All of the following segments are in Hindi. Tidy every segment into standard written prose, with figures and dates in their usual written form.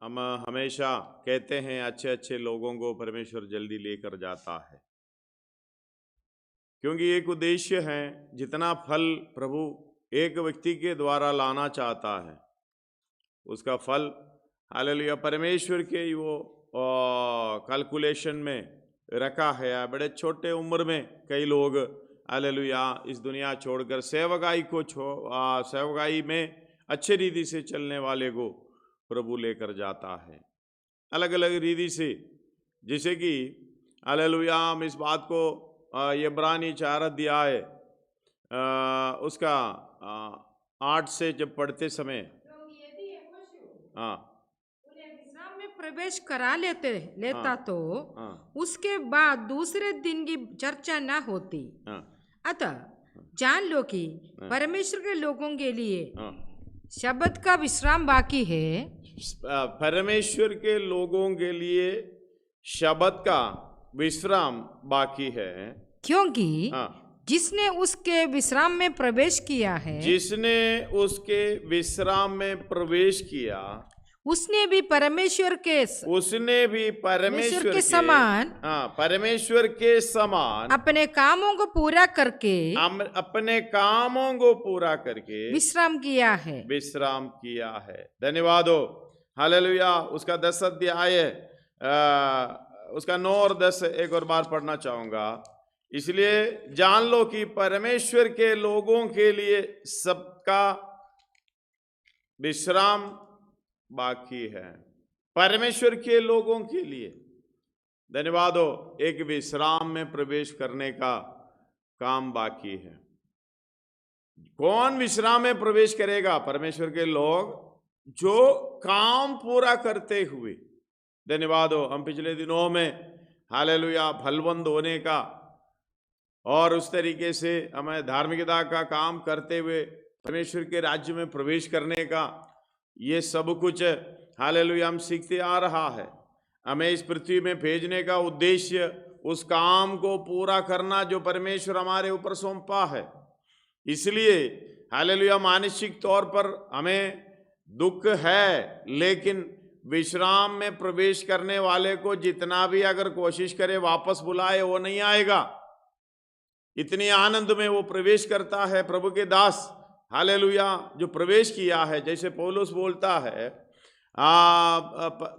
हम हमेशा कहते हैं अच्छे अच्छे लोगों को परमेश्वर जल्दी लेकर जाता है, क्योंकि एक उद्देश्य है। जितना फल प्रभु एक व्यक्ति के द्वारा लाना चाहता है, उसका फल हालेलुया परमेश्वर के वो कैलकुलेशन में रखा है। बड़े छोटे उम्र में कई लोग हालेलुया इस दुनिया छोड़कर सेवकाई में अच्छे रीति से चलने वाले को प्रभु लेकर जाता है, अलग अलग रीति से। जैसे कि हालेलुया हम इस बात को इब्रानी 4 अध्याय उसका 8 से जब पढ़ते समय, हाँ, उन्हें विश्राम में प्रवेश करा लेता हाँ, तो हाँ, उसके बाद दूसरे दिन की चर्चा न होती। हाँ, अतः जान लो कि हाँ, परमेश्वर के लोगों के लिए हाँ, शब्द का विश्राम बाकी है। परमेश्वर के लोगों के लिए शब्द का विश्राम बाकी है, क्योंकि हाँ, जिसने उसके विश्राम में प्रवेश किया है, जिसने उसके विश्राम में प्रवेश किया, उसने भी परमेश्वर के समान, हाँ, परमेश्वर के समान अपने कामों को पूरा करके अपने कामों को पूरा करके विश्राम किया है। धन्यवाद हो, हालेलुया। उसका 10 अध्याय उसका 9 और 10 एक और बार पढ़ना चाहूंगा। इसलिए जान लो कि परमेश्वर के लोगों के लिए सबका विश्राम बाकी है। परमेश्वर के लोगों के लिए धन्यवाद हो, एक विश्राम में प्रवेश करने का काम बाकी है। कौन विश्राम में प्रवेश करेगा? परमेश्वर के लोग जो काम पूरा करते हुए। धन्यवाद हो, हम पिछले दिनों में हालेलुया फलवंत होने का और उस तरीके से हमें धार्मिकता का काम करते हुए परमेश्वर के राज्य में प्रवेश करने का, ये सब कुछ हालेलुया हम सीखते आ रहा है। हमें इस पृथ्वी में भेजने का उद्देश्य उस काम को पूरा करना जो परमेश्वर हमारे ऊपर सौंपा है। इसलिए हालेलुया मानसिक तौर पर हमें दुख है, लेकिन विश्राम में प्रवेश करने वाले को जितना भी अगर कोशिश करे वापस बुलाए, वो नहीं आएगा। इतनी आनंद में वो प्रवेश करता है। प्रभु के दास हालेलुया जो प्रवेश किया है, जैसे पौलुस बोलता है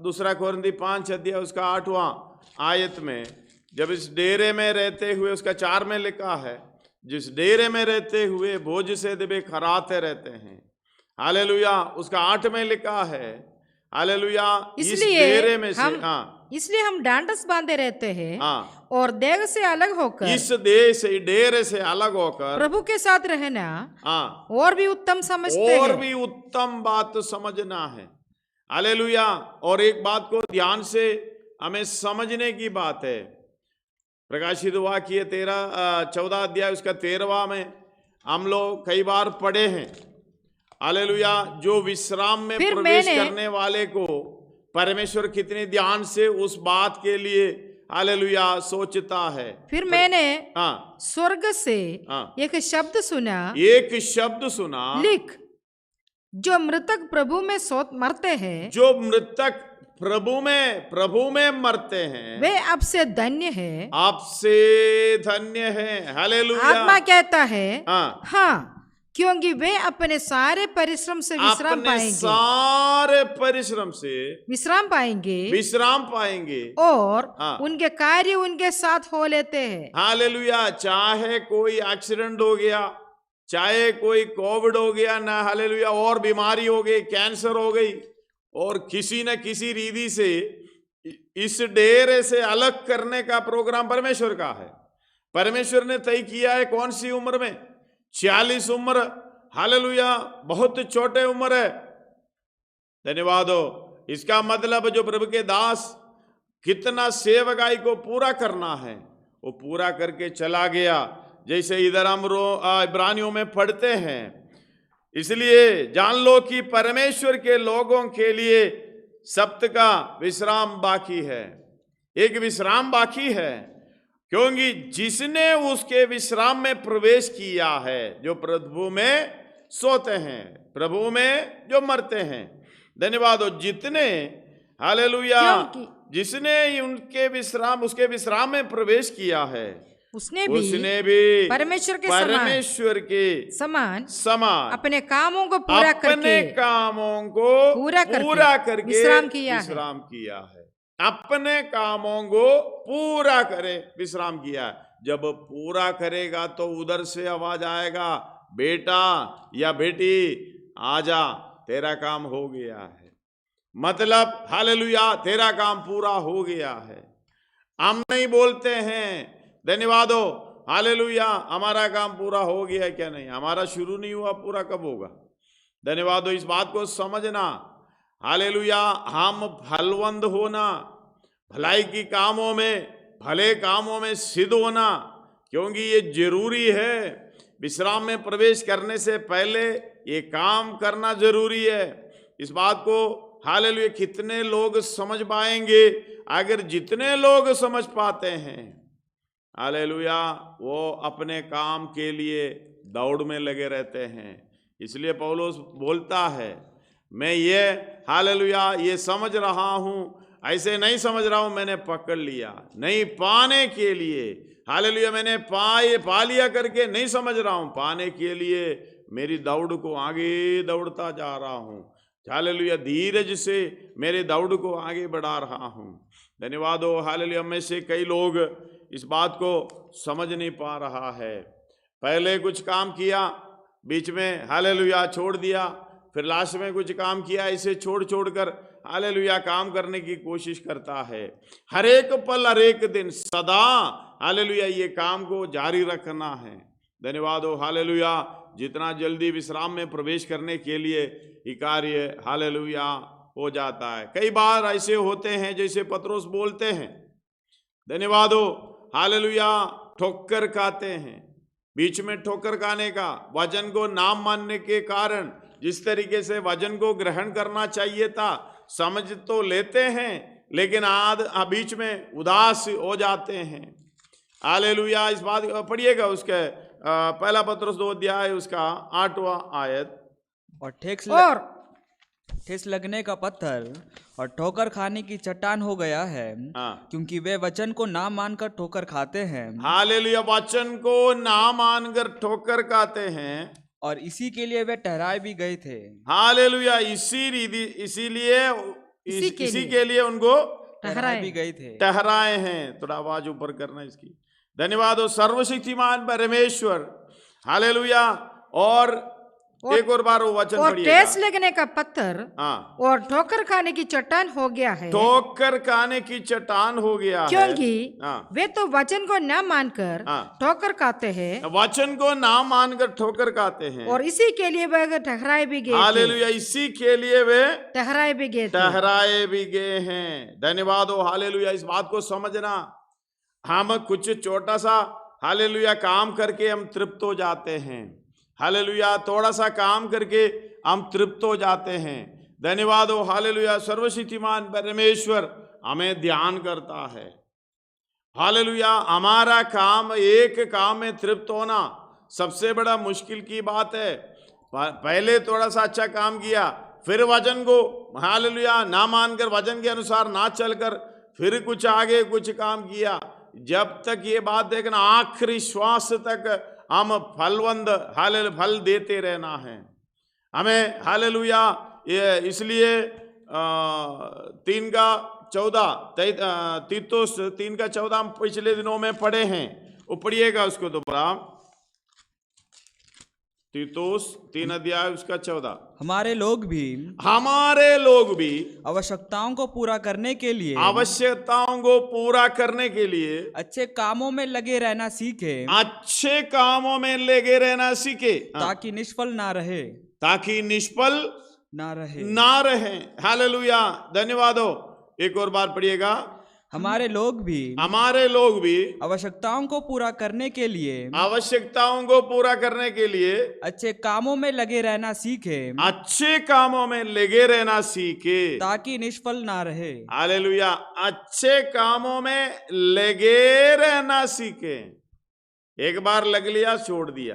2 कोरिन्थी 5 अध्याय उसका 8वां आयत में, जब इस डेरे में रहते हुए, उसका 4 में लिखा है, जिस डेरे में रहते हुए भोज से दबे खराते रहते हैं। हालेलुया उसका 8 में लिखा है हालेलुया इस डेरे में से, इसलिए हम डांडस बांधे रहते हैं, हाँ, और देह से अलग होकर, इस देह से डेरे से अलग होकर प्रभु के साथ रहना, हाँ, और भी उत्तम समझते हैं। और भी उत्तम बात समझना है। हालेलुया। और एक बात को ध्यान से हमें समझने की बात है। प्रकाशित वाक्य 14 अध्याय उसका 13वां में हम लोग कई बार पढ़े हैं। हालेलुया जो विश्राम में प्रवेश करने वाले को परमेश्वर कितने ध्यान से उस बात के लिए हालेलुया सोचता है। फिर मैंने स्वर्ग से एक शब्द सुना, लिख, जो मृतक प्रभु में मरते हैं, जो मृतक प्रभु में मरते हैं, वे आपसे धन्य है, हालेलुया। आत्मा कहता है हाँ, क्योंकि वे अपने सारे परिश्रम से विश्राम पाएंगे, और उनके कार्य उनके साथ हो लेते हैं। हालेलुया। चाहे कोई एक्सीडेंट हो गया, चाहे कोई कोविड हो गया ना, हालेलुया, और बीमारी हो गई, कैंसर हो गई, और किसी न किसी रीति से इस डेरे से अलग करने का प्रोग्राम परमेश्वर का है। परमेश्वर ने तय किया है। कौन सी उम्र में? 40 उम्र, हालेलुया, बहुत छोटे उम्र है। धन्यवाद हो। इसका मतलब जो प्रभु के दास कितना सेवकाई को पूरा करना है, वो पूरा करके चला गया, जैसे इधर हम इब्रानियों में पढ़ते हैं। इसलिए जान लो कि परमेश्वर के लोगों के लिए सप्त का विश्राम बाकी है, एक विश्राम बाकी है, क्योंकि जिसने उसके विश्राम में प्रवेश किया है, जो प्रभु में सोते हैं, प्रभु में जो मरते हैं। धन्यवाद हो। जितने हालेलुया, क्योंकि जिसने उसके विश्राम में प्रवेश किया है, उसने भी परमेश्वर के समान अपने कामों को पूरा करके विश्राम किया है। अपने कामों को पूरा करे, विश्राम किया है। जब पूरा करेगा तो उधर से आवाज आएगा, बेटा या बेटी आजा, तेरा काम हो गया है। मतलब हालेलुया, तेरा काम पूरा हो गया है। हम नहीं बोलते हैं धन्यवाद हो, हालेलुया हमारा काम पूरा हो गया है, क्या नहीं, हमारा शुरू नहीं हुआ, पूरा कब होगा? धन्यवाद हो, इस बात को समझना। हालेलुया, हम फलवंत होना, भलाई की कामों में, भले कामों में सिद्ध होना, क्योंकि ये जरूरी है। विश्राम में प्रवेश करने से पहले ये काम करना जरूरी है। इस बात को हालेलुया कितने लोग समझ पाएंगे? अगर जितने लोग समझ पाते हैं हालेलुया, वो अपने काम के लिए दौड़ में लगे रहते हैं। इसलिए पौलुस बोलता है, मैं ये हालेलुया ये समझ रहा हूं, ऐसे नहीं समझ रहा हूं, मैंने पकड़ लिया, नहीं पाने के लिए, हालेलुया मैंने पा लिया करके नहीं समझ रहा हूं, पाने के लिए मेरी दौड़ को आगे दौड़ता जा रहा हूं। हालेलुया, धीरज से मेरे दौड़ को आगे बढ़ा रहा हूं। धन्यवाद हो, हालेलुया। में से कई लोग इस बात को समझ नहीं पा रहा है। पहले कुछ काम किया, बीच में हालेलुया छोड़ दिया, फिर लास्ट में कुछ काम किया, इसे छोड़ कर हालेलुया काम करने की कोशिश करता है। हर एक पल, हर एक दिन, सदा हालेलुया ये काम को जारी रखना है। धन्यवाद हो, हालेलुया। जितना जल्दी विश्राम में प्रवेश करने के लिए ये कार्य हालेलुया हो जाता है। कई बार ऐसे होते हैं जैसे पतरस बोलते हैं, धन्यवाद हो, हालेलुया, ठोकर खाते हैं। बीच में ठोकर खाने का, वचन को नाम मानने के कारण, जिस तरीके से वचन को ग्रहण करना चाहिए था, समझ तो लेते हैं, लेकिन बीच में उदास हो जाते हैं। हालेलुया, इस बात पढ़िएगा उसके पहला पत्रस 2 अध्याय उसका 8वां आयत। और ठेस लगने का पत्थर और ठोकर खाने की चट्टान हो गया है, क्योंकि वे वचन को ना मानकर ठोकर खाते हैं। हालेलुया, वचन को ना मानकर ठोकर खाते हैं, और इसी के लिए वे ठहराए भी गए थे। हालेलुया, इसी के लिए उनको ठहराए भी गए थे, ठहराए हैं। थोड़ा आवाज ऊपर करना इसकी। धन्यवाद हो, सर्वशक्तिमान परमेश्वर, हालेलुया। और एक और बार वो वचन पढ़िएगा। ठेस लगने का पत्थर और ठोकर खाने की चट्टान हो गया है, ठोकर खाने की चट्टान हो गया है, क्योंकि वे तो वचन को न मानकर ठोकर खाते हैं, वचन को ना मानकर ठोकर खाते हैं, और इसी के लिए वे ठहराए भी गए। हालेलुया, इसी के लिए वे ठहराए भी गए हैं। धन्यवाद हो, हालेलुया। इस बात को समझना, हम कुछ छोटा सा हालेलुया काम करके हम तृप्त हो जाते हैं। हालेलुया, थोड़ा सा काम करके हम तृप्त हो जाते हैं। धन्यवाद हो, हालेलुया। सर्वशक्तिमान परमेश्वर हमें ध्यान करता है। हालेलुया, हमारा काम, एक काम में तृप्त होना सबसे बड़ा मुश्किल की बात है। पहले थोड़ा सा अच्छा काम किया, फिर वचन को हालेलुया ना मानकर, वचन के अनुसार ना चलकर, फिर कुछ आगे कुछ काम किया। जब तक ये बात देखना, आखिरी श्वास तक हम फलवंत हालेलुया फल देते रहना है हमें। हालेलुया, इसलिए 3:14 तीतुस 3:14 हम पिछले दिनों में पढ़े हैं, वो पढ़िएगा उसको दोबारा। तीतुस 3 अध्याय उसका 14। हमारे लोग भी आवश्यकताओं को पूरा करने के लिए अच्छे कामों में लगे रहना सीखे, ताकि निष्फल ना रहे। हालेलुया, धन्यवाद हो। एक और बार पढ़िएगा। हमारे लोग भी आवश्यकताओं को पूरा करने के लिए अच्छे कामों में लगे रहना सीखे, ताकि निष्फल ना रहे। हालेलुया, अच्छे कामों में लगे रहना सीखे। एक बार लग लिया, छोड़ दिया,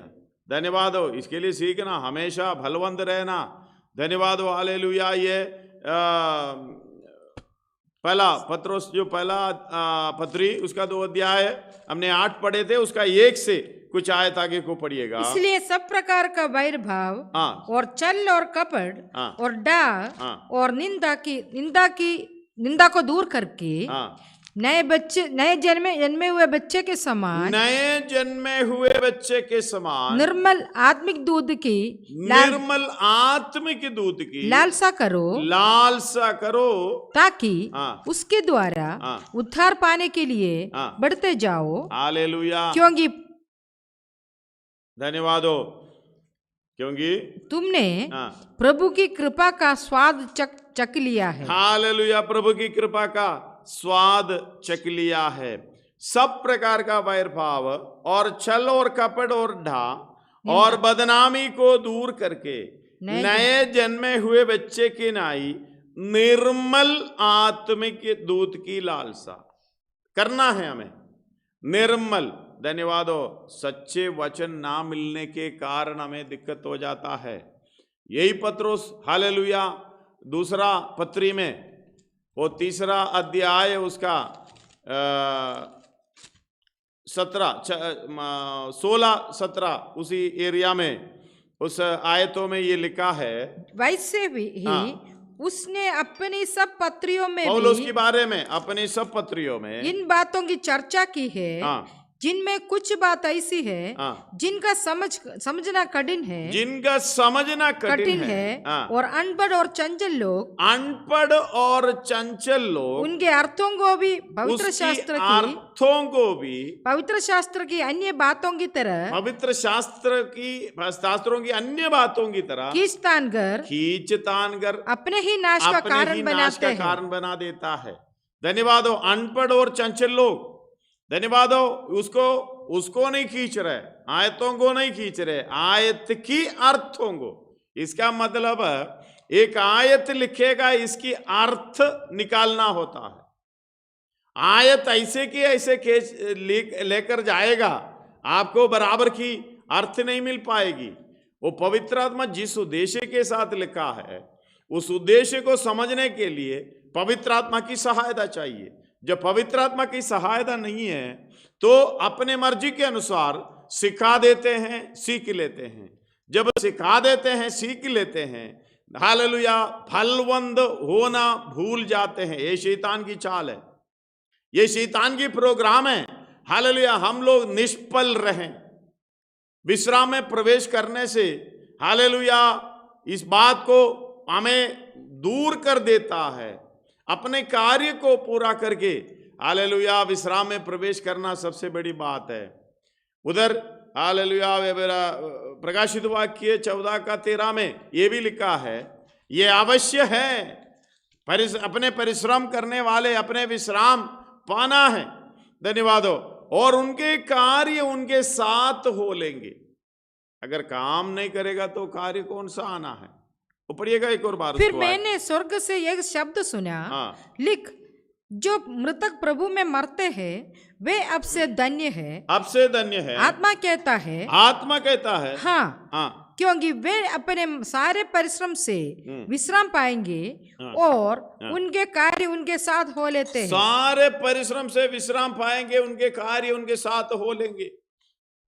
धन्यवाद हो। इसके लिए सीखना, हमेशा फलवंत रहना। धन्यवाद हो, हालेलुया। ये पहला पत्रोस जो पहला पत्री उसका 2 अध्याय है, हमने 8 पढ़े थे, उसका 1 से कुछ आयत आगे को पढ़िएगा। इसलिए सब प्रकार का वैर भाव और छल और कपट और डाह और निंदा को दूर करके नए जन्मे हुए बच्चे के समान निर्मल आत्मिक दूध की लालसा करो ताकि उसके द्वारा उद्धार पाने के लिए बढ़ते जाओ। हालेलुया, क्योंकि धन्यवाद हो, क्योंकि तुमने प्रभु की कृपा का स्वाद चख लिया है। हालेलुया, प्रभु की कृपा का स्वाद चख लिया है। सब प्रकार का वैर भाव और छल और कपट और ढा और बदनामी को दूर करके नए जन्मे हुए बच्चे की नाई निर्मल आत्मिक दूध की लालसा करना है हमें। निर्मल, धन्यवाद हो, सच्चे वचन ना मिलने के कारण हमें दिक्कत हो जाता है। यही पत्रोस हालेलुया दूसरा पत्री में वो 3 अध्याय उसका 16-17 उसी एरिया में उस आयतों में ये लिखा है, वैसे भी उसने अपनी सब पत्रियों में पौलुस के बारे में अपनी सब पत्रियों में इन बातों की चर्चा की है, जिनमें कुछ बात ऐसी है जिनका समझना कठिन है और अनपढ़ और चंचल लोग उनके अर्थों को भी पवित्र शास्त्र की अन्य बातों की तरह शास्त्रों की अन्य बातों की तरह खींचतान कर अपने ही नाश का कारण बना देता है। धन्यवाद हो, अनपढ़ और चंचल लोग, धन्यवाद हो, उसको नहीं खींच रहे, आयतों को नहीं खींच रहे, आयत की अर्थों को। इसका मतलब एक आयत लिखेगा, इसकी अर्थ निकालना होता है। आयत ऐसे की ऐसे लेकर जाएगा, आपको बराबर की अर्थ नहीं मिल पाएगी। वो पवित्र आत्मा जिस उद्देश्य के साथ लिखा है, उस उद्देश्य को समझने के लिए पवित्र आत्मा की सहायता चाहिए। जब पवित्र आत्मा की सहायता नहीं है तो अपने मर्जी के अनुसार सिखा देते हैं, सीख लेते हैं। जब सिखा देते हैं, सीख लेते हैं, हालेलुया, फलवंद होना भूल जाते हैं। ये शैतान की चाल है, ये शैतान की प्रोग्राम है। हालेलुया, हम लोग निष्फल रहें, विश्राम में प्रवेश करने से हालेलुया इस बात को हमें दूर कर देता है। अपने कार्य को पूरा करके हालेलुया विश्राम में प्रवेश करना सबसे बड़ी बात है। उधर हालेलुया प्रकाशित वाक्य 14:13 में ये भी लिखा है, ये अवश्य है अपने परिश्रम करने वाले अपने विश्राम पाना है। धन्यवाद हो, और उनके कार्य उनके साथ हो लेंगे। अगर काम नहीं करेगा तो कार्य कौन सा आना है? वो पढ़िएगा एक और बार। फिर मैंने स्वर्ग से एक शब्द सुना, लिख, जो मृतक प्रभु में मरते हैं वे अब से धन्य है। अब से धन्य है, आत्मा कहता है हाँ, क्योंकि वे अपने सारे परिश्रम से विश्राम पाएंगे और उनके कार्य उनके साथ हो लेते हैं। सारे परिश्रम से विश्राम पाएंगे, उनके कार्य उनके साथ हो लेंगे।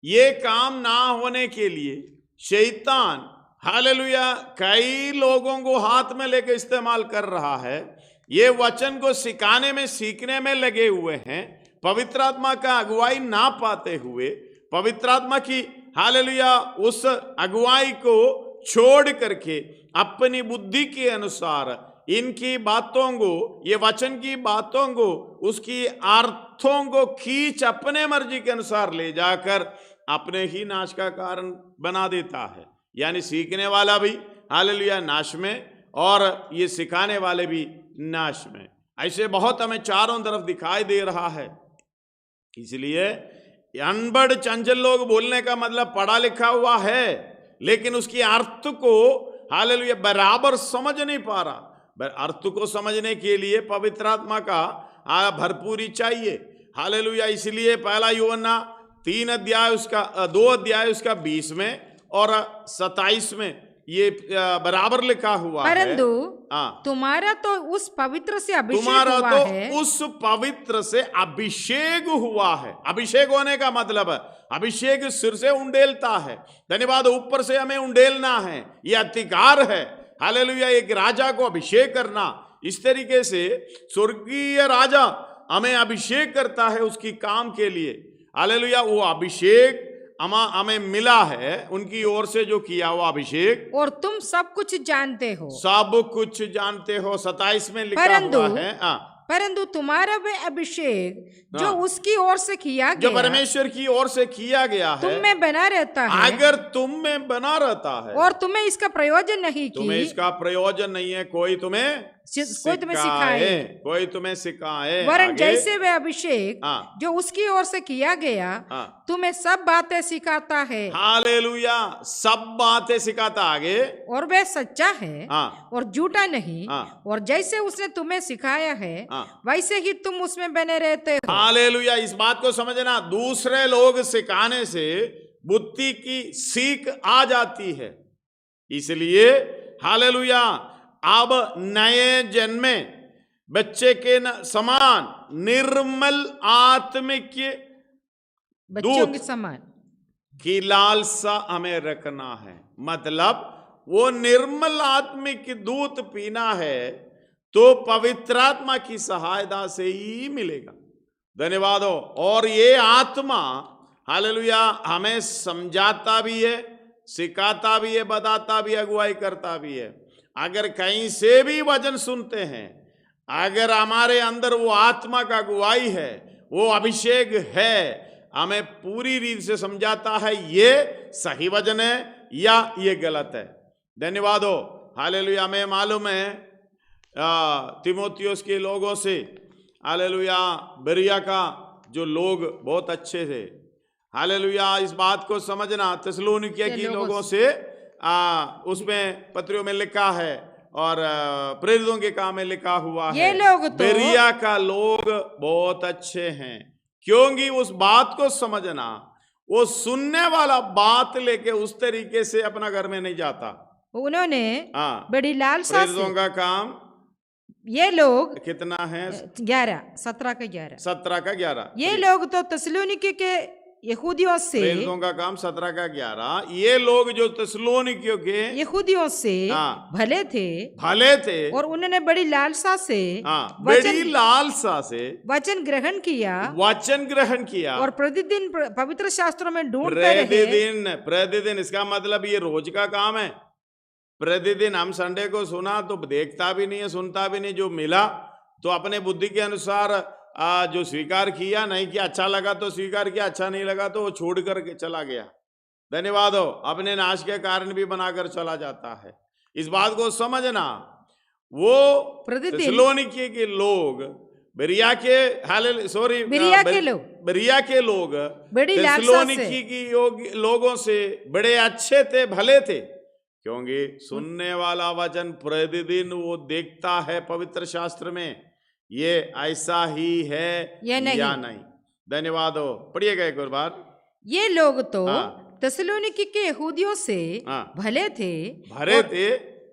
ये काम ना होने के लिए शैतान हालेलुया कई लोगों को हाथ में लेकर इस्तेमाल कर रहा है। ये वचन को सिखाने में, सीखने में लगे हुए हैं, पवित्र आत्मा का अगुवाई ना पाते हुए, पवित्र आत्मा की हालेलुया उस अगुवाई को छोड़ करके अपनी बुद्धि के अनुसार इनकी बातों को, ये वचन की बातों को, उसकी अर्थों को खींच अपने मर्जी के अनुसार ले जाकर अपने ही नाश का कारण बना देता है। यानी सीखने वाला भी हालेलुया नाश में और ये सिखाने वाले भी नाश में। ऐसे बहुत हमें चारों तरफ दिखाई दे रहा है। इसलिए अनपढ़ चंचल लोग बोलने का मतलब पढ़ा लिखा हुआ है लेकिन उसकी अर्थ को हालेलुया बराबर समझ नहीं पा रहा। अर्थ को समझने के लिए पवित्र आत्मा का भरपूरी चाहिए। हालेलुया, इसलिए पहला यूहन्ना 2 अध्याय उसका 20 में और 27 में ये बराबर लिखा हुआ है, परंतु तुम्हारा तो उस पवित्र से अभिषेक तुम्हारा हुआ तो है। उस पवित्र से अभिषेक हुआ है। अभिषेक होने का मतलब है अभिषेक सिर से उंडेलता है। धन्यवाद, ऊपर से हमें उंडेलना है, ये अधिकार है। हालेलुया, एक राजा को अभिषेक करना, इस तरीके से स्वर्गीय राजा हमें अभिषेक करता है उसकी काम के लिए। हालेलुया, वो अभिषेक हमें मिला है उनकी ओर से, जो किया हुआ अभिषेक। और तुम सब कुछ जानते हो, सब कुछ जानते हो, 27 में लिखा हुआ है। परंतु तुम्हारा वे अभिषेक जो उसकी ओर से किया गया, जो परमेश्वर की ओर से किया गया है, तुम में बना रहता है। अगर तुम में बना रहता है और तुम्हें इसका प्रयोजन नहीं, तुम्हें इसका प्रयोजन नहीं है, कोई तुम्हें सिखाए, कोई तुम्हें सिखाए, वरन जैसे वे अभिषेक जो उसकी ओर से किया गया तुम्हें सब बातें सिखाता है। हालेलुया, सब बातें सिखाता आगे। और वह सच्चा है और झूठा नहीं, और जैसे उसने तुम्हें सिखाया है वैसे ही तुम उसमें बने रहते हो। हालेलुया, इस बात को समझना, दूसरे लोग सिखाने से बुद्धि की सीख आ जाती है। इसलिए हालेलुया, अब नए जन्मे बच्चे के समान निर्मल आत्मिक बच्चों के समान की लालसा हमें रखना है। मतलब वो निर्मल आत्मिक दूध पीना है तो पवित्र आत्मा की सहायता से ही मिलेगा। धन्यवाद हो। और ये आत्मा हालेलुया हमें समझाता भी है, सिखाता भी है, बताता भी, अगुवाई करता भी है। अगर कहीं से भी वचन सुनते हैं, अगर हमारे अंदर वो आत्मा का अगुवाई है, वो अभिषेक है, हमें पूरी रीति से समझाता है ये सही वचन है या ये गलत है। धन्यवाद हो। हालेलुया, हमें मालूम है तीमुथियुस के लोगों से, हालेलुया, बेरिया का जो लोग बहुत अच्छे थे। हालेलुया, इस बात को समझना, थिस्सलुनीकियों के लोगों से उसमें पत्रियों में लिखा है और प्रेरितों के काम में लिखा हुआ है, ये लोग तो बेरिया का लोग बहुत अच्छे हैं। क्योंकि उस बात को समझना, वो सुनने वाला बात लेके उस तरीके से अपना घर में नहीं जाता। उन्होंने बड़ी लालसा प्रेरितों का काम, ये लोग कितना है 17 का 11 ये ठीक। लोग तो थिस्सलुनीके के यहूदियों से, प्रेरितों का काम 17 का 11, ये लोग जो थिस्सलुनीकियों के यहूदियों से भले थे और उन्होंने बड़ी लालसा से वचन ग्रहण किया और प्रतिदिन पवित्र शास्त्रों में ढूंढते रहे। प्रतिदिन इसका मतलब ये रोज का काम है। प्रतिदिन हम संडे को सुना तो देखता भी नहीं है, सुनता भी नहीं, जो मिला तो अपने बुद्धि के अनुसार जो स्वीकार किया, नहीं किया, अच्छा लगा तो स्वीकार किया, अच्छा नहीं लगा तो वो छोड़ कर चला गया। धन्यवाद हो। अपने नाश के कारण भी बनाकर चला जाता है। इस बात को समझना, वो थिस्सलुनीके के लोग, बेरिया के लोग थिस्सलुनीके की लोगों से बड़े अच्छे थे, भले थे, क्योंकि सुनने वाला वचन प्रतिदिन वो देखता है पवित्र शास्त्र में ये ऐसा ही है या नहीं। धन्यवाद हो। पढ़िएगा एक और बार। ये लोग तो थिस्सलुनीके के यहूदियों से भले थे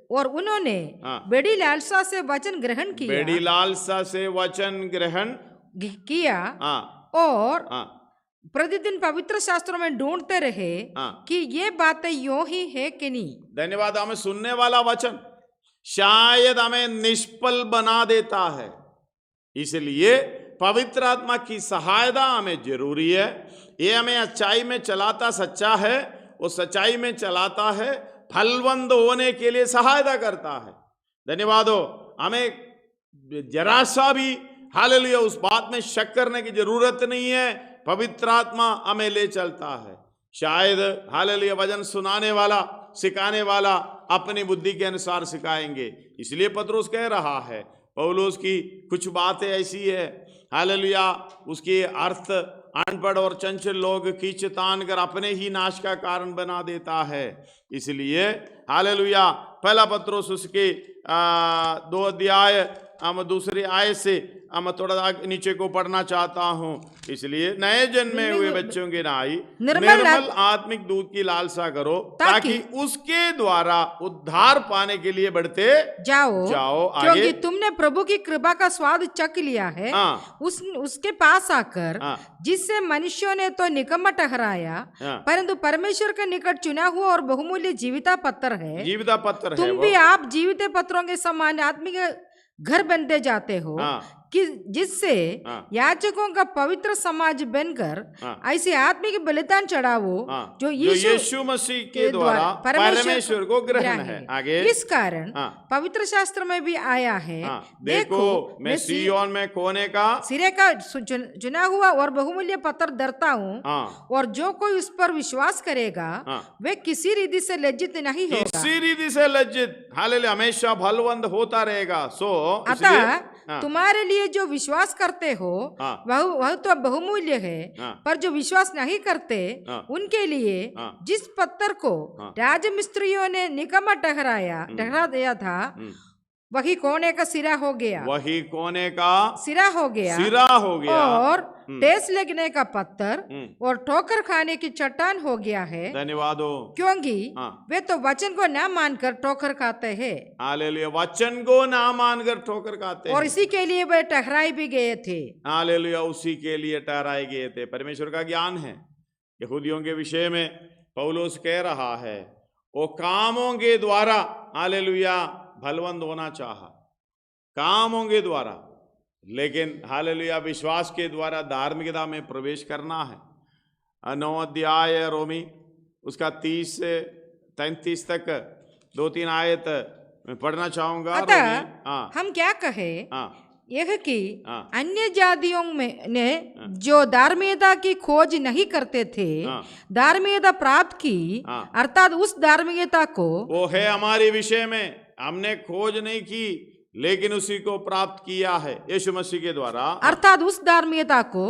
और उन्होंने बड़ी लालसा से वचन ग्रहण किया और प्रतिदिन पवित्र शास्त्रों में ढूंढते रहे कि ये बातें यूं ही है कि नहीं। धन्यवाद। हमें सुनने वाला वचन शायद हमें निष्फल बना देता है, इसलिए पवित्र आत्मा की सहायता हमें जरूरी है। ये हमें अच्छाई में चलाता, सच्चा है वो सच्चाई में चलाता है, फलवंत होने के लिए सहायता करता है। धन्यवाद हो। हमें जरा सा भी हालेलुया उस बात में शक करने की जरूरत नहीं है। पवित्र आत्मा हमें ले चलता है। शायद हालेलुया वचन सुनाने वाला, सिखाने वाला अपनी बुद्धि के अनुसार सिखाएंगे। इसलिए पतरस कह रहा है, पौलुस की कुछ बातें ऐसी है हालेलुया, उसके अर्थ अनपढ़ और चंचल लोग खींचतान कर अपने ही नाश का कारण बना देता है। इसलिए हालेलुया पहला पतरस उसके 2 अध्याय हम दूसरी आयत से हम थोड़ा नीचे को पढ़ना चाहता हूँ। इसलिए नए जन्मे हुए बच्चों की नाई निर्मल आत्मिक दूध की लालसा करो, ताकि उसके द्वारा उद्धार पाने के लिए बढ़ते जाओ आगे। क्योंकि तुमने प्रभु की कृपा का स्वाद चख लिया है। उसके पास आकर जिससे मनुष्यों ने तो निकम्मा ठहराया, परंतु परमेश्वर के निकट चुना हुआ और बहुमूल्य जीविता पत्थर है। जीविता पत्थर है। तुम भी आप जीवित पत्थरों के समान आत्मिक घर बनते जाते हो, कि जिससे याजकों का पवित्र समाज बनकर ऐसे आत्मिक बलिदान चढ़ावो जो यीशु मसीह के द्वारा परमेश्वर को ग्रहण है। आगे इस कारण पवित्र शास्त्र में भी आया है, देखो मैं सिय्योन में कोने का सिरे का चुना हुआ और बहुमूल्य पत्थर धरता हूँ, और जो कोई उस पर विश्वास करेगा वे किसी रीति से लज्जित नहीं होगा। किसी रीति से लज्जित, हालेलुया, हमेशा बलवंत होता रहेगा। अतः तुम्हारे लिए जो विश्वास करते हो वह तो बहुमूल्य है, पर जो विश्वास नहीं करते उनके लिए जिस पत्थर को राजमिस्त्रियों ने निकम्मा ठहरा दिया था, वही कोने का सिरा हो गया। वही कोने का सिरा हो गया। और ठेस लगने का पत्थर और ठोकर खाने की चट्टान हो गया है। धन्यवाद हो, क्योंकि वे तो वचन को ना मानकर ठोकर खाते हैं। हालेलुया, वचन को ना मानकर ठोकर खाते हैं, और इसी के लिए वे ठहराए भी गए थे। हालेलुया, उसी के लिए ठहराए गए थे। परमेश्वर का ज्ञान है। यहूदियों के विषय में पौलुस कह रहा है, वो कामों के द्वारा, हालेलुया, बलवंत होना चाहा, कामों के द्वारा, लेकिन हालेलुया विश्वास के द्वारा धार्मिकता में प्रवेश करना है। 9 अध्याय रोमी उसका 30 से 33 तक 2-3 आयत मैं पढ़ना चाहूंगा। अतः हम क्या कहे, यह कि अन्य जातियों में ने जो धार्मिकता की खोज नहीं करते थे, धार्मिकता प्राप्त की, अर्थात उस धार्मिकता को, वो है हमारे विषय में, हमने खोज नहीं की लेकिन उसी को प्राप्त किया है यीशु मसीह के द्वारा, अर्थात उस धार्मिकता को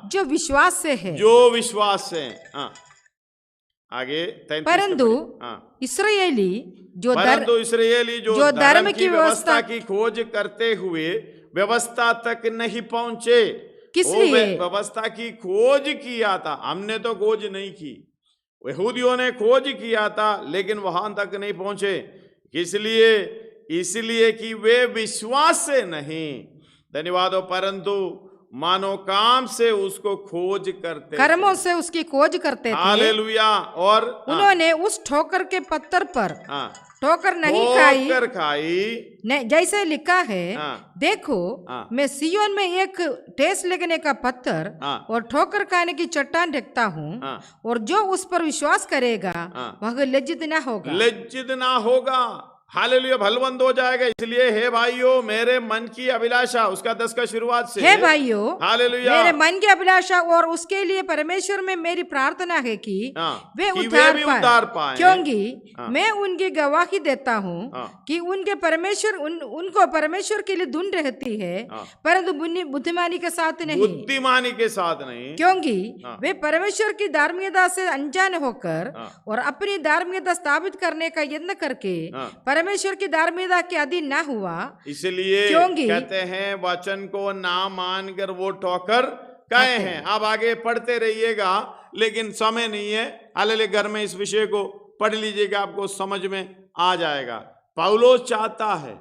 जो विश्वास से है, जो विश्वास से। आगे परंतु इस्राएली जो धर्म की व्यवस्था की खोज करते हुए व्यवस्था तक नहीं पहुंचे। किस लिए? व्यवस्था की खोज किया था, हमने तो खोज नहीं की, यहूदियों ने खोज किया था लेकिन वहां तक नहीं पहुंचे। इसलिए कि वे विश्वास से नहीं, धन्यवाद हो, परंतु मानो काम से उसको खोज करते, कर्मों से उसकी खोज करते थे। हालेलुया। और उन्होंने उस ठोकर के पत्थर पर ठोकर नहीं खाई, जैसे लिखा है, देखो मैं सिय्योन में एक ठेस लगने का पत्थर और ठोकर खाने की चट्टान रखता हूँ, और जो उस पर विश्वास करेगा वह लज्जित ना होगा। हालेलुया, बलवंत हो जाएगा। इसलिए हे भाइयों, मेरे मन की अभिलाषा, उसका 10 का शुरुआत से, हे भाइयों, हालेलुया, मेरे मन की अभिलाषा और उसके लिए परमेश्वर में मेरी प्रार्थना है कि वे उद्धार पाएं, क्योंकि मैं उनकी गवाही देता हूँ कि उनके परमेश्वर उनको परमेश्वर के लिए धुन रहती है, परंतु बुद्धिमानी के साथ नहीं, क्योंकि वे परमेश्वर की धार्मिकता से अनजान होकर और अपनी धार्मिकता स्थापित करने का यत्न करके परमेश्वर की धार्मिकता के अधीन ना हुआ। इसलिए कहते हैं वचन को ना मानकर वो ठोकर खाए हैं। अब आगे पढ़ते रहिएगा, लेकिन समय नहीं है। हालेलुया, घर में इस विषय को पढ़ लीजिएगा, आपको समझ में आ जाएगा। पौलुस चाहता है,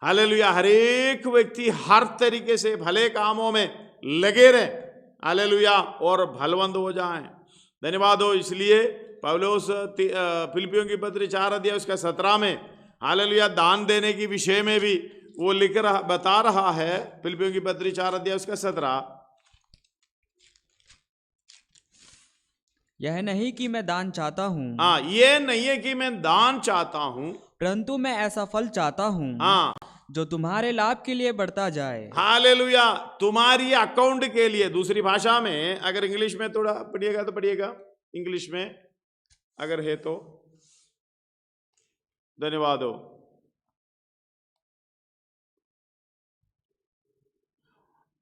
हालेलुया, हर एक व्यक्ति हर तरीके से भले कामों में लगे रहे, हालेलुया, और बलवंत हो जाएं। धन्यवाद हो। इसलिए पौलुस फिलिप्पियों की पत्री 4 अध्याय उसका 17 में, हालेलुया, दान देने की विषय में भी वो बता रहा है। फिलिप्पियों की पत्री 4 अध्याय उसका 17, यह नहीं कि मैं दान चाहता हूँ, ये नहीं है कि मैं दान चाहता हूँ, परंतु मैं ऐसा फल चाहता हूँ जो तुम्हारे लाभ के लिए बढ़ता जाए। हालेलुया, तुम्हारी अकाउंट के लिए। दूसरी भाषा में, अगर इंग्लिश में थोड़ा पढ़िएगा तो पढ़िएगा, इंग्लिश में अगर है तो। धन्यवाद हो।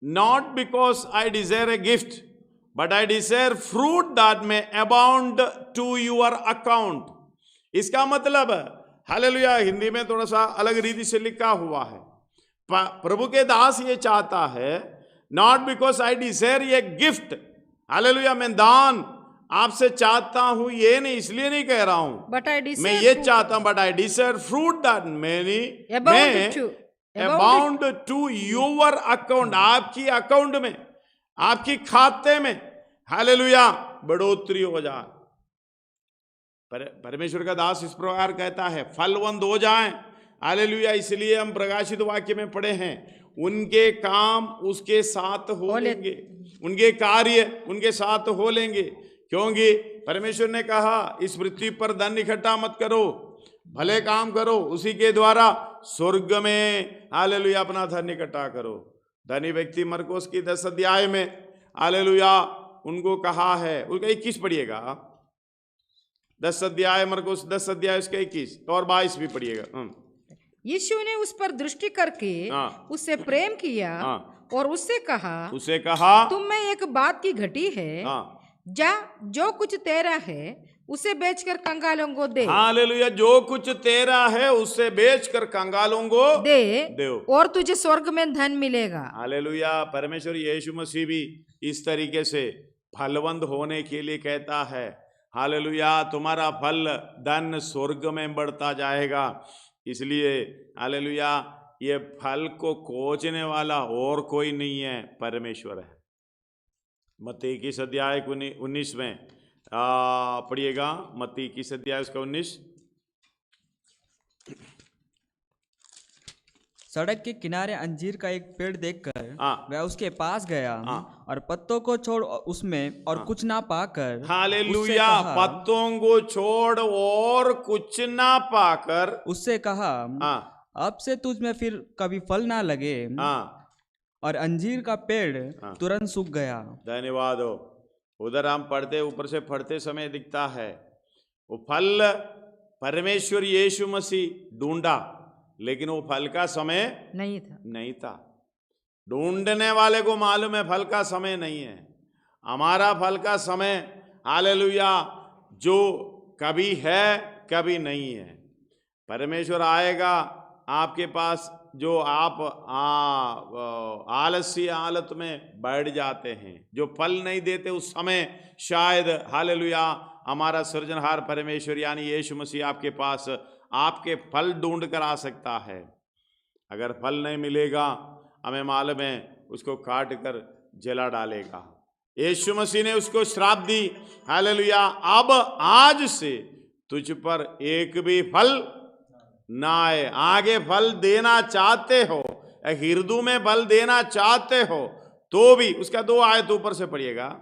Not because I desire a gift, but I desire fruit that may abound to your account. इसका मतलब, हालेलुया, हिंदी में थोड़ा सा अलग रीति से लिखा हुआ है। प्रभु के दास ये चाहता है, नॉट बिकॉज आई डिजायर ये गिफ्ट, हालेलुया, मैं दान आपसे चाहता हूं, ये नहीं, इसलिए नहीं कह रहा हूं, मैं ये चाहता हूं, but I desire fruit that many abound to your account, आपकी अकाउंट में, आपकी खाते में, हालेलुया, बढ़ोतरी हो जाए। परमेश्वर का दास इस प्रकार कहता है, फलवंत हो जाएं, हालेलुया। इसलिए हम प्रकाशित वाक्य में पढ़े हैं, उनके काम उसके साथ हो लेंगे, उनके कार्य उनके साथ हो लेंगे, क्योंकि परमेश्वर ने कहा इस पृथ्वी पर धन इकट्ठा मत करो, भले काम करो, उसी के द्वारा स्वर्ग में, हालेलुया, अपना धन इकट्ठा करो। धनी व्यक्ति मरकोस की 10 अध्याय में, हालेलुया, उनको कहा है, उसका 21 पढ़िएगा, 10 अध्याय मरकोस 10 अध्याय उसका 21 और 22 भी पढ़िएगा। यीशु ने उस पर दृष्टि करके उससे प्रेम किया और उससे कहा तुम में एक बात की घटी है, जा जो कुछ तेरा है उसे बेचकर कंगालों को दे। हालेलुया, जो कुछ तेरा है उसे बेचकर कंगालों को दे और तुझे स्वर्ग में धन मिलेगा। हालेलुया। परमेश्वर यीशु मसीह भी इस तरीके से फलवंत होने के लिए कहता है, हालेलुया, तुम्हारा फल धन स्वर्ग में बढ़ता जाएगा। इसलिए हालेलुया, ये फल को कोचने वाला और कोई नहीं है, परमेश्वर है। मत्ती 21 अध्याय 19 में पढ़िएगा, मत्ती 21 अध्याय उसका 19। सड़क के किनारे अंजीर का एक पेड़ देखकर वह उसके पास गया और पत्तों को छोड़ उसमें और कुछ ना पाकर, हालेलुया, पत्तों को छोड़ और कुछ ना पाकर उससे कहा, अब से तुझ में फिर कभी फल ना लगे। और अंजीर का पेड़ तुरंत सूख गया। धन्यवाद हो। उधर हम पढ़ते, ऊपर से पढ़ते समय दिखता है वो फल परमेश्वर यीशु मसीह ढूंढा, लेकिन वो फल का समय नहीं था। ढूंढने वाले को मालूम है फल का समय नहीं है। हमारा फल का समय, हालेलुया, जो कभी है कभी नहीं है। परमेश्वर आएगा आपके पास, जो आप आलस्य हालत में बैठ जाते हैं, जो फल नहीं देते, उस समय शायद, हालेलुया, हमारा सृजनहार परमेश्वर यानी यीशु मसीह आपके पास आपके फल ढूंढ कर आ सकता है। अगर फल नहीं मिलेगा, हमें मालूम है उसको काट कर जला डालेगा। यीशु मसीह ने उसको श्राप दी, हालेलुया, अब आज से तुझ पर एक भी फल ना आए। आगे फल देना चाहते हो, हृदय में फल देना चाहते हो, तो भी उसका 2 आयत ऊपर से पढ़िएगा।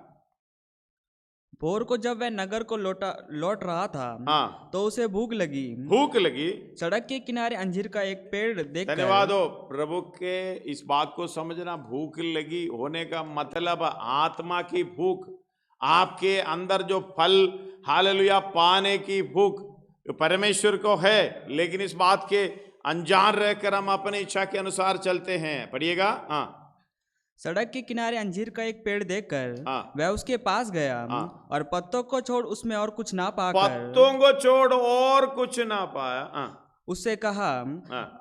भोर को जब वह नगर को लौट रहा था, तो उसे भूख लगी। सड़क के किनारे अंजीर का एक पेड़ देखकर, धन्यवाद हो प्रभु के इस बात को समझना। भूख लगी होने का मतलब आत्मा की भूख, आपके अंदर जो फल, हालेलुया, पाने की भूख परमेश्वर को है, लेकिन इस बात के अनजान रहकर हम अपनी इच्छा के अनुसार चलते हैं। पढ़िएगा। सड़क के किनारे अंजीर का एक पेड़ देखकर वह उसके पास गया और पत्तों को छोड़ उसमें और कुछ ना पाया, उससे कहा,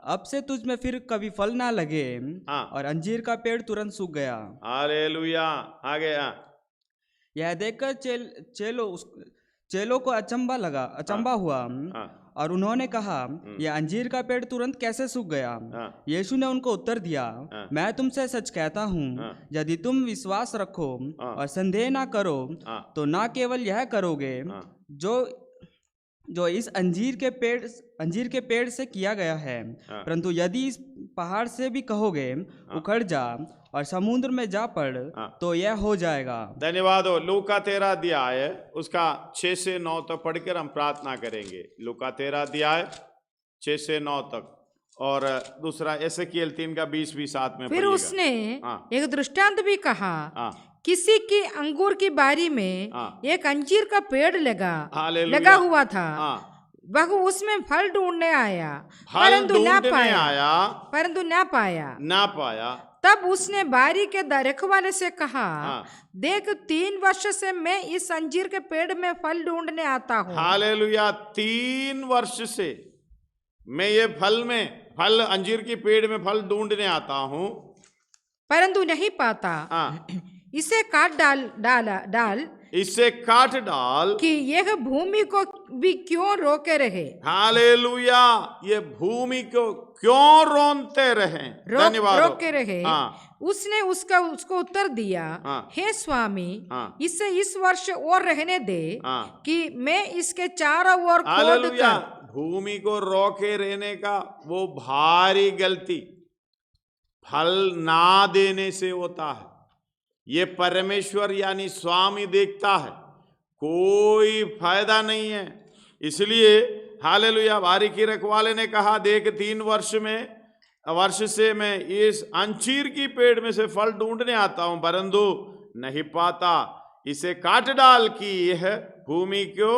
अब से तुझ में फिर कभी फल ना लगे। और अंजीर का पेड़ तुरंत सूख गया। हालेलुया। आगे यह देखकर चेलों को अचंबा हुआ और उन्होंने कहा, यह अंजीर का पेड़ तुरंत कैसे सूख गया? यीशु ने उनको उत्तर दिया, मैं तुमसे सच कहता हूँ, यदि तुम विश्वास रखो और संदेह ना करो, तो ना केवल यह करोगे जो इस अंजीर के पेड़ से किया गया है, परंतु यदि इस पहाड़ से भी कहोगे उखड़ जा और समुद्र में जा पड़, तो यह हो जाएगा। धन्यवाद हो। लूका 13 अध्याय उसका 6 से 9 तक पढ़कर हम प्रार्थना करेंगे। लूका 13 अध्याय 6 से 9 तक, और दूसरा एसेकिएल 3 का 20 भी साथ में। फिर उसने एक दृष्टांत भी कहा, किसी की अंगूर की बारी में एक अंजीर का पेड़ लगा हुआ था। वह उसमें फल ढूंढने आया, परंतु ना पाया। तब उसने बारी के रखवाले से कहा, देख, 3 वर्ष से मैं इस अंजीर के पेड़ में फल ढूंढने आता हूँ। हालेलुया। 3 वर्ष से मैं ये फल में, फल, अंजीर की पेड़ में फल ढूंढने आता हूँ, परंतु नहीं पाता। इसे काट डाल इसे काट डाल कि यह भूमि को भी क्यों रोके रहे। हालेलुया, ये भूमि को क्यों रोनते रहे, धन्यवाद, रोके रहे। उसने उसको उत्तर दिया, हे स्वामी, इसे इस वर्ष और रहने दे कि मैं इसके चारों ओर खोद कर। भूमि को रोके रहने का वो भारी गलती फल ना देने से होता है। ये परमेश्वर यानी स्वामी देखता है, कोई फायदा नहीं है। इसलिए हालेलुया, बारीकी रखवाले ने कहा, देख 3 वर्ष से मैं इस अंजीर की पेड़ में से फल ढूंढने आता हूं, परंतु नहीं पाता। इसे काट डाल कि यह भूमि को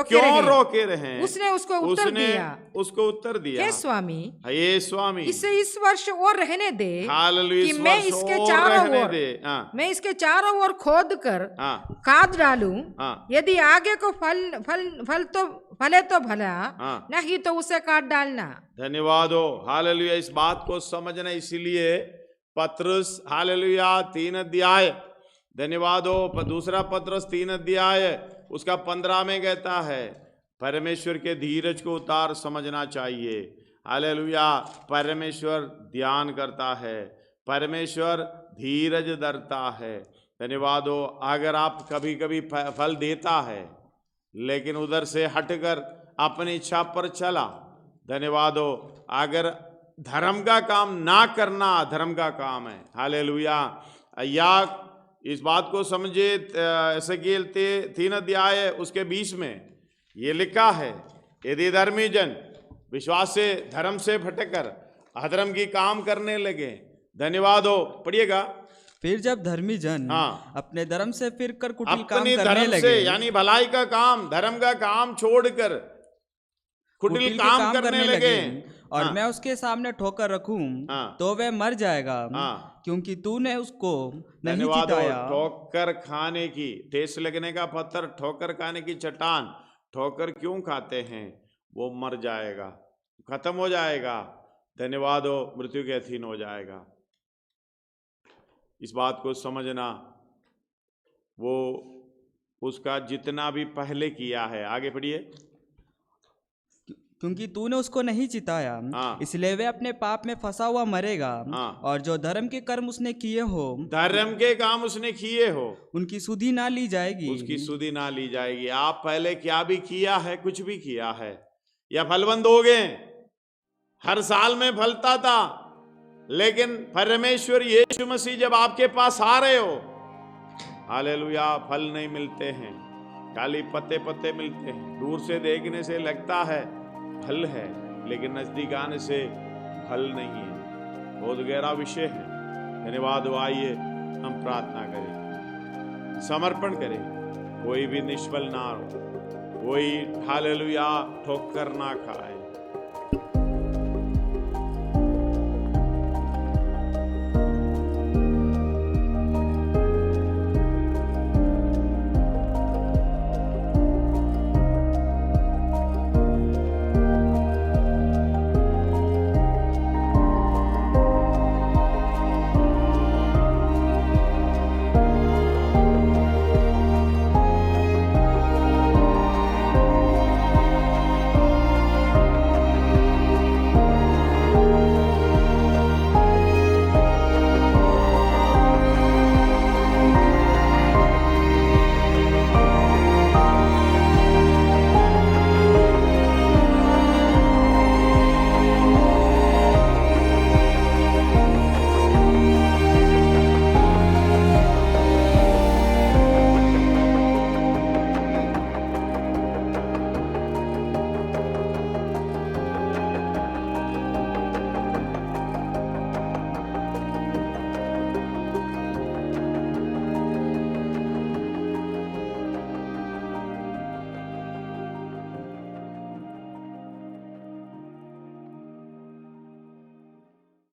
क्यों रोके रहे। उसने उसको उत्तर दिया, हे स्वामी, इसे इस वर्ष और रहने दे कि मैं इसके चारों ओर खोद कर खाद डालूं। यदि आगे को फले तो भला, नहीं तो उसे काट डालना। धन्यवाद हो, हालेलुया। इस बात को समझना, इसीलिए पत्रस हालेलुया 3 अध्याय, धन्यवाद हो, दूसरा पत्रस 3 अध्याय उसका 15 में कहता है, परमेश्वर के धीरज को उतार समझना चाहिए। हालेलुया, परमेश्वर ध्यान करता है, परमेश्वर धीरज धरता है। धन्यवाद हो। अगर आप कभी कभी फल देता है लेकिन उधर से हटकर अपनी इच्छा पर चला, धन्यवाद हो, अगर धर्म का काम ना करना धर्म का काम है। हालेलुया। या इस बात को समझे, एसेकिएल 3 अध्याय उसके 20 में ये लिखा है, यदि धर्मी जन विश्वास से धर्म से भटकर अधर्म की काम करने लगे, धन्यवाद हो, पढ़िएगा, फिर जब धर्मी जन अपने धर्म से फिरकर कुटिल काम करने लगे, यानी भलाई का काम, धर्म का काम छोड़कर कुटिल काम करने लगे, और मैं उसके सामने ठोकर रखूं तो वह मर जाएगा, क्योंकि तूने उसको नहीं जिताया। ठोकर खाने की, ठेस लगने का पत्थर, ठोकर खाने की चट्टान, ठोकर क्यों खाते हैं? वो मर जाएगा, खत्म हो जाएगा। धन्यवाद हो, मृत्यु के अधीन हो जाएगा। इस बात को समझना, वो उसका जितना भी पहले किया है, आगे पढ़िए, क्योंकि तूने उसको नहीं चिताया, इसलिए वे अपने पाप में फंसा हुआ मरेगा। और जो धर्म के कर्म उसने किए हो, धर्म के काम उसने किए हो, उनकी सुधि ना ली जाएगी, उसकी सुधि ना ली जाएगी। आप पहले क्या भी किया है, कुछ भी किया है, या फलवंत हो गए, हर साल में फलता था, लेकिन परमेश्वर यीशु मसीह जब आपके पास आ रहे हो, हालेलुया, फल नहीं मिलते हैं, खाली पत्ते पत्ते मिलते हैं। दूर से देखने से लगता है फल है, लेकिन नजदीक आने से फल नहीं है। बहुत गहरा विषय है। धन्यवाद। आइए हम प्रार्थना करें, समर्पण करें, कोई भी निष्फल ना हो, कोई हालेलुया ठोकर ना खाए।